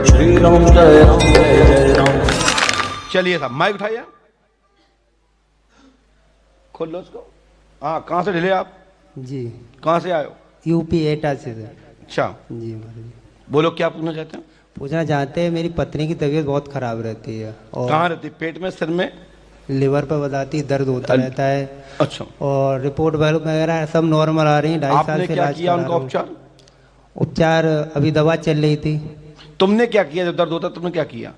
श्री राम जय जय राम। चलिए साहब माइक उठाइए, खोल लो उसको। हाँ, कहाँ से ढिले आप? जी, कहाँ से आए हो? यूपी एटा से सर। अच्छा, जी महाराज जी। बोलो क्या पूछना चाहते हैं? पूछना चाहते हैं, मेरी पत्नी की तबीयत बहुत खराब रहती है और कहाँ रहती? पेट में, सिर में? लिवर पर बताती है, दर्द होता रहता है। अच्छा, और रिपोर्ट वगैरह सब नॉर्मल आ रही है। 2.5 साल आपने से क्या इलाज किया करा उनका रहा हूँ। उपचार अभी दवा चल रही थी। तुमने क्या किया? जब दर्द होता तुमने क्या किया?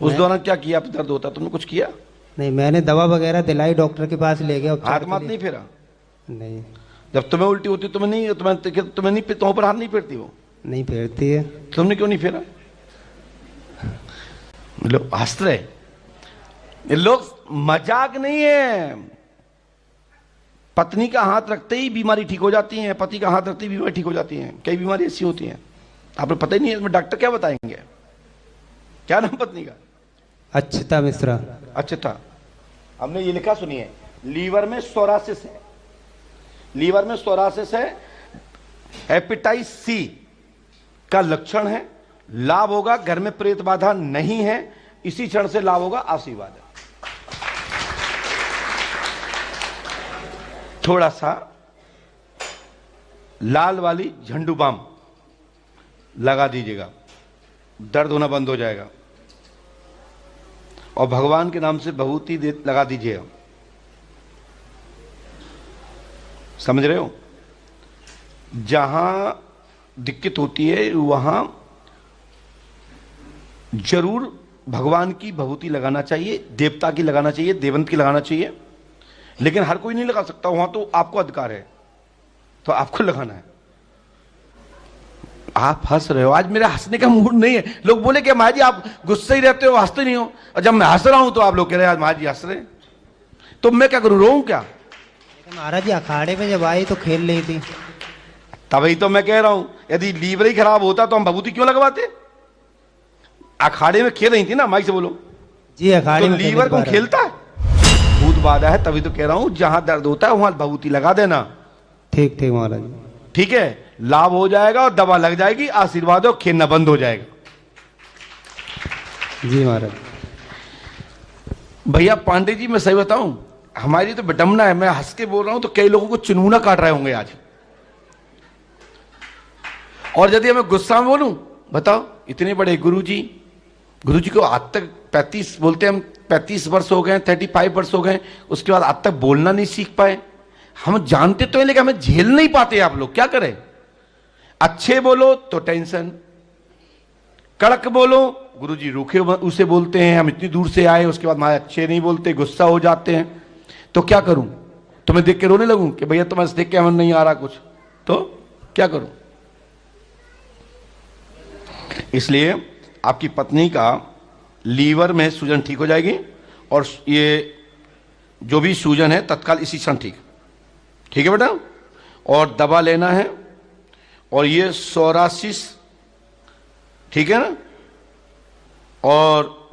उस मैं- दौरान क्या किया? आप दर्द होता तुमने कुछ किया? नहीं, मैंने दवा वगैरह दिलाई, डॉक्टर के पास ले गया उपचार हाथ के मात लिए। नहीं फेरा? नहीं, जब तुम्हें उल्टी होती तुम्हें नहीं, तुम्हें नहीं, तुम्हारे पर हाथ नहीं फेरती वो? नहीं फेरती है। तुमने क्यों नहीं फेरा? लोग हंस रहे, ये लोग मजाक नहीं है। पत्नी का हाथ रखते ही बीमारी ठीक हो जाती है, पति का हाथ रखते ही बीमारी ठीक हो जाती है। कई बीमारी ऐसी होती हैं आपको पता ही नहीं है। इसमें डॉक्टर क्या बताएंगे? क्या नाम पत्नी का? अच्छता मिश्रा। अच्छा था। हमने ये लिखा सुनिए, लीवर में सोरासिस है, लीवर में सोरासिस है, हेपेटाइटिस सी का लक्षण है। लाभ होगा, घर में प्रेत बाधा नहीं है, इसी क्षण से लाभ होगा, आशीर्वाद है। थोड़ा सा लाल वाली झंडू बाम लगा दीजिएगा, दर्द होना बंद हो जाएगा। और भगवान के नाम से भभूति लगा दीजिएगा। समझ रहे हो? जहां दिक्कत होती है वहां जरूर भगवान की भभूति लगाना चाहिए, देवता की लगाना चाहिए, देवंत की लगाना चाहिए। लेकिन हर कोई नहीं लगा सकता, वहां तो आपको अधिकार है, तो आपको लगाना है। आप हंस रहे हो, आज मेरा हंसने का मूड नहीं है। लोग बोले कि महाराज जी आप गुस्से ही रहते हो, हंसते नहीं हो। और जब मैं हंस रहा हूं तो आप लोग कह रहे हैं आज महाराज जी हंस रहे हैं। तो मैं क्या करूं, रोऊं क्या? महाराज जी अखाड़े में जब आई तो खेल रही थी। तभी तो मैं कह रहा हूं, यदि लीवर ही खराब होता तो हम भभूति क्यों लगवाते? अखाड़े में खेल रही थी ना, माइक से बोलो। जी, अखाड़े तो में लीवर कौन खेलता है? भूत बाधा है, तभी तो कह रहा हूं जहां दर्द होता है वहां भभूति लगा देना। ठीक ठीक महाराज जी। ठीक है, लाभ हो जाएगा और दवा लग जाएगी, आशीर्वाद और खेलना बंद हो जाएगा। जी महाराज। भैया पांडे जी मैं सही बताऊं, हमारी तो विडंबना है, मैं हंस के बोल रहा हूं तो कई लोगों को चुनमुना काट रहे होंगे आज। और यदि मैं गुस्सा में बोलूं, बताओ इतने बड़े गुरुजी को आज तक 35 बोलते हैं हम, 35 वर्ष हो गए, 35 वर्ष हो गए, उसके बाद आज तक बोलना नहीं सीख पाए। हम जानते तो हैं लेकिन हमें झेल नहीं पाते। आप लोग क्या करें? अच्छे बोलो तो टेंशन, कड़क बोलो, गुरुजी रूखे उसे बोलते हैं, हम इतनी दूर से आए, उसके बाद हमारे अच्छे नहीं बोलते, गुस्सा हो जाते हैं। तो क्या करूं? तुम्हें देख के रोने लगूं कि भैया तुम्हें देख के हमें नहीं आ रहा कुछ, तो क्या करूं? इसलिए आपकी पत्नी का लीवर में सूजन ठीक हो जाएगी, और ये जो भी सूजन है तत्काल इसी क्षण ठीक है बेटा। और दवा लेना है, और ये सोरासिस ठीक है ना, और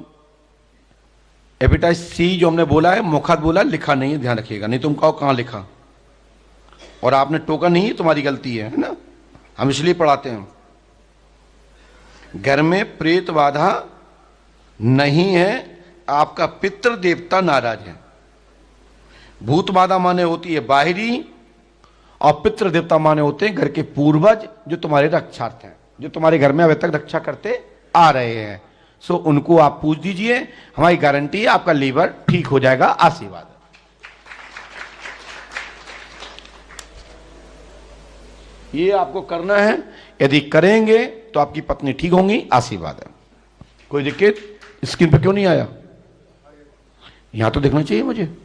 हेपेटाइटिस सी जो हमने बोला है, मुखात बोला, लिखा नहीं है, ध्यान रखिएगा, नहीं तुम कहो कहां लिखा। और आपने टोका नहीं, तुम्हारी गलती है ना, हम इसलिए पढ़ाते हैं। घर में प्रेत बाधा नहीं है, आपका पितृ देवता नाराज है। भूत बाधा माने होती है बाहरी, और पितृ देवता माने होते हैं घर के पूर्वज जो तुम्हारे रक्षार्थ हैं, जो तुम्हारे घर में अभी तक रक्षा करते आ रहे हैं। सो उनको आप पूछ दीजिए, हमारी गारंटी है आपका लीवर ठीक हो जाएगा, आशीर्वाद। ये आपको करना है, यदि करेंगे तो आपकी पत्नी ठीक होंगी, आशीर्वाद है। कोई दिक्कत? स्क्रीन पर क्यों नहीं आया? यहां तो देखना चाहिए मुझे।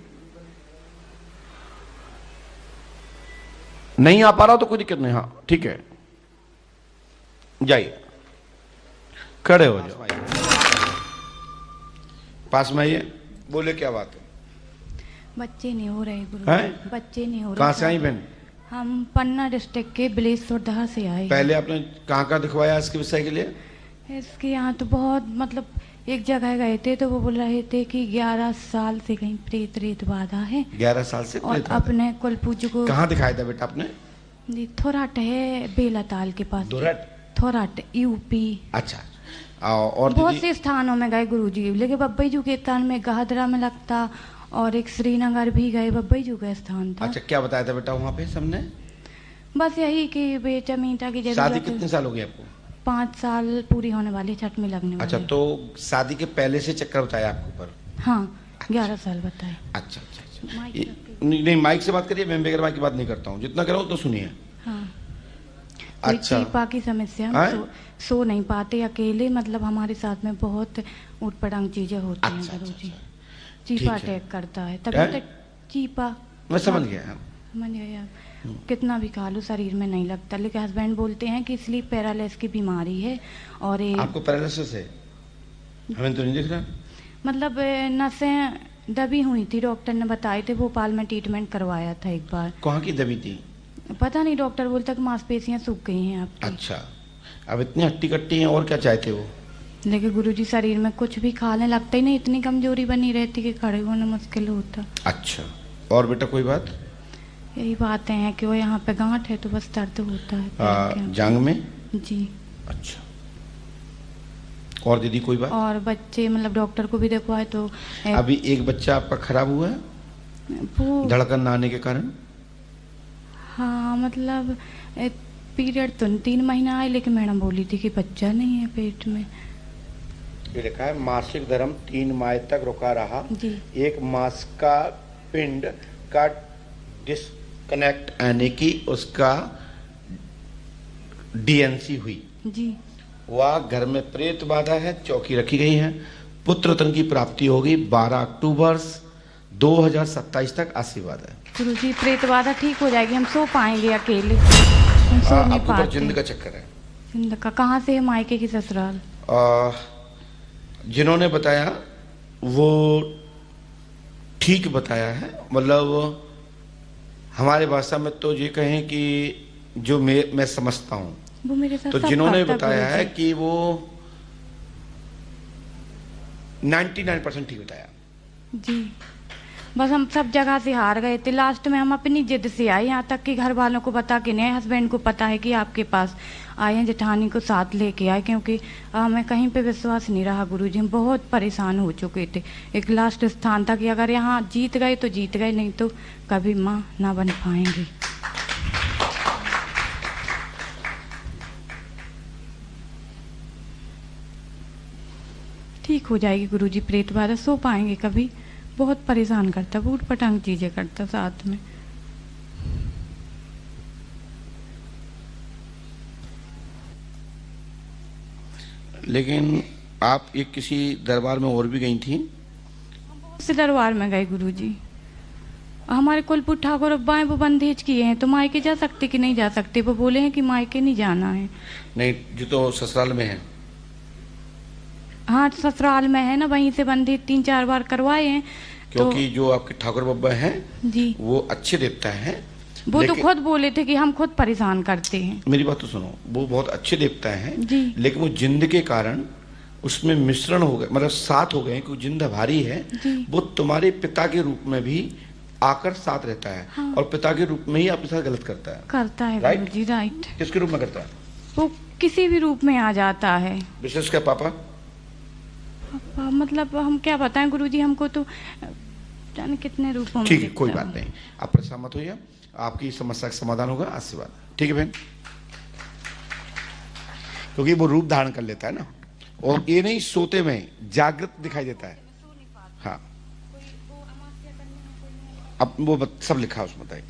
नहीं आ पा रहा तो कोई दिक्कत नहीं। हाँ ठीक है, जाइए, खड़े हो जाओ, पास में आइए, बोले क्या बात है? बच्चे नहीं हो रहे गुरु, बच्चे नहीं हो रहे। कहां से आई बहन? हम पन्ना डिस्ट्रिक्ट के बिलेश्वरधार से आए। पहले आपने कहां दिखवाया इसके विषय के लिए? इसके यहाँ तो बहुत, मतलब एक जगह गए थे तो वो बोल रहे थे कि 11 साल से कहीं प्रेत बाधा है। 11 साल से? और अपने कुल पूज्य को कहाँ दिखाया था बेटा आपने? थोराट है, बेलाताल के पास। थोराट यूपी। अच्छा, और बहुत दीदी से स्थानों में गए गुरुजी, लेकिन बब्बई जू के स्थान में गहदरा में लगता, और एक श्रीनगर भी गए, बब्बई जू का स्थान था। अच्छा, क्या बताया था बेटा वहाँ पे सबने? बस यही कि बेटा मीटा की शादी जरूरत है। कितने साल हो गए आपको? 5 साल पूरी होने वाली, छठ में लगने अच्छा, वाली। तो शादी के पहले से चक्कर बताया आपके ऊपर? हाँ, 11 साल बताए। अच्छा अच्छा अच्छा। माइक नहीं नहीं, माइक से बात करिए, मैं बगैर माइक की बात नहीं करता हूँ, जितना कराऊँ तो सुनिए। हाँ, कोई अच्छा। चीपा की समस्या, हाँ? सो नहीं पाते अकेले, मतलब हमारे साथ में बहुत उटपटांग चीजें होती हैं अच्छा, गुरुजी। अच्छा, चीपा ठीक है। अटैक करता है क्या? तभी तक। चीपा, मैं समझ गया। समझ गए आप? कितना भी खा लो शरीर में नहीं लगता, लेकिन हस्बैंड बोलते हैं कि स्लीप पैरालिसिस की बीमारी है, और आपको पैरालिसिस है? हमें तो नहीं दिख रहा। मतलब नसें दबी हुई थी, डॉक्टर ने बताए थे, भोपाल में ट्रीटमेंट करवाया था एक बार। कहाँ की दबी थी? पता नहीं, डॉक्टर बोलता कि मांसपेशियां सूख गई हैं आपकी। अच्छा, अब इतनी हट्टी कट्टी हैं, और क्या चाहते हो? लेकिन गुरुजी शरीर में कुछ भी खाने लगता ही नहीं, इतनी कमजोरी बनी रहती कि खड़े होना मुश्किल होता। अच्छा, और बेटा कोई बात? यही बातें हैं कि वो यहाँ पे गांठ है तो बस दर्द होता है पैर के यहाँ। जांग में? जी। अच्छा, और दीदी कोई बात? और बच्चे, मतलब डॉक्टर को भी देखवाए तो अभी एक बच्चा आपका खराब हुआ है वो, धड़कन ना आने के कारण? हाँ मतलब पीरियड तो 3 महीना आए, लेकिन मैडम बोली थी कि बच्चा नहीं है पेट में। ये लिखा है मासिक धर्म 3 माह तक रुका रहा, जी। 1 मास का पिंड का डिस्कनेक्ट यानी कि उसका डीएनसी हुई। जी। वह घर में प्रेत बाधा है, चौकी रखी गई है, पुत्र रत्न की प्राप्ति होगी 12 अक्टूबर 2027 तक, आशीर्वाद है। गुरुजी प्रेत बाधा ठीक हो जाएगी, हम सो पाएंगे अकेले, हम सो नहीं आपके ऊपर पाते। जिंद का चक्कर है। जिंद का कहाँ से है? मायके की ससुराल। जिन्होंने बताया वो ठीक बताया है, मतलब हमारे भाषा में तो ये कहें कि जो मैं समझता हूँ, वो मेरे साथ तो सब जिन्होंने करता बताया है गुरुजी। कि वो 99% ठीक बताया। जी, बस हम सब जगह से हार गए थे, लास्ट में हम अपनी जिद से आए, यहाँ तक कि घर वालों को बता के नहीं, हस्बैंड को पता है कि आपके पास आए हैं, जेठानी को साथ लेके आए, क्योंकि हमें कहीं पे विश्वास नहीं रहा गुरुजी, हम बहुत परेशान हो चुके थे। एक लास्ट स्थान था कि अगर यहाँ जीत गए तो जीत गए, नहीं तो कभी माँ ना बन पाएंगे। ठीक हो जाएगी गुरुजी प्रेत बाधा, सो पाएंगे कभी, बहुत परेशान करता, ऊट पटांग चीजें करता साथ में। लेकिन आप एक किसी दरबार में और भी गई थी? से दरबार में गए गुरुजी, हमारे कुलपुर ठाकुर अब्बा हैं, वो बंदेज किए हैं, तो मायके जा सकते कि नहीं जा सकते? वो बोले हैं कि मायके नहीं जाना है। नहीं, जो तो ससुराल में है। हाँ, ससुराल में है ना, वहीं से बंदेज 3-4 बार करवाए हैं। क्योंकि जो आपके ठाकुर बाबा हैं जी, वो अच्छे देवता हैं। वो तो खुद बोले थे कि हम खुद परेशान करते हैं। मेरी बात तो सुनो, वो बहुत अच्छे देवता हैं जी। लेकिन वो जिंद के कारण उसमें मिश्रण हो गए, मतलब साथ हो गए, क्योंकि जिंद भारी है। जी। वो तुम्हारे पिता के रूप में भी आकर साथ रहता है। हाँ। और पिता के रूप में ही आपके साथ गलत करता है। करता है Right? गुरुजी, राइट। किसके रूप में करता है? वो किसी भी रूप में आ जाता है। विशेष क्या पापा? मतलब हम क्या बताएं गुरुजी, हमको तो जाने कितने रूपों में ठीक है, दिखता कोई है। बात नहीं, आप परेशान मत होइए, आपकी समस्या का समाधान होगा, आशीर्वाद। ठीक है बहन, क्योंकि वो रूप धारण कर लेता है ना, और ये नहीं सोते में जागृत दिखाई देता है। हाँ, अब वो सब लिखा है उसमें बताइए।